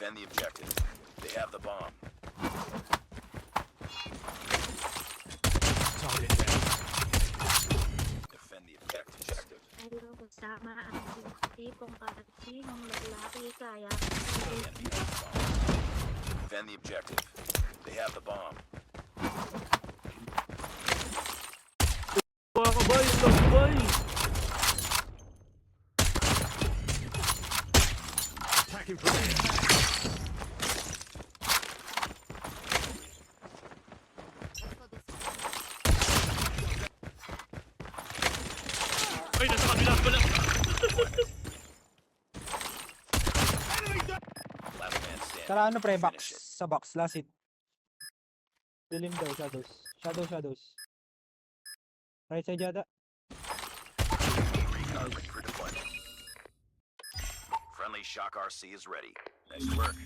Defend the objective. They have the bomb. Target down. Defend the objective. Pero kasama ang tipong kasinong lalaki kaya The enemy has the bomb. Defend the objective. They have the bomb. Mga kabay, kabay! Attacking from here. Ay, nasa kabila pala! Last man standing. Tara ano pre, box. Finish it. Sa box, last hit. Dilim daw, shadows. Shadows. Right side yata. Recon ready for deployment. Friendly Shock RC is ready. Nice work.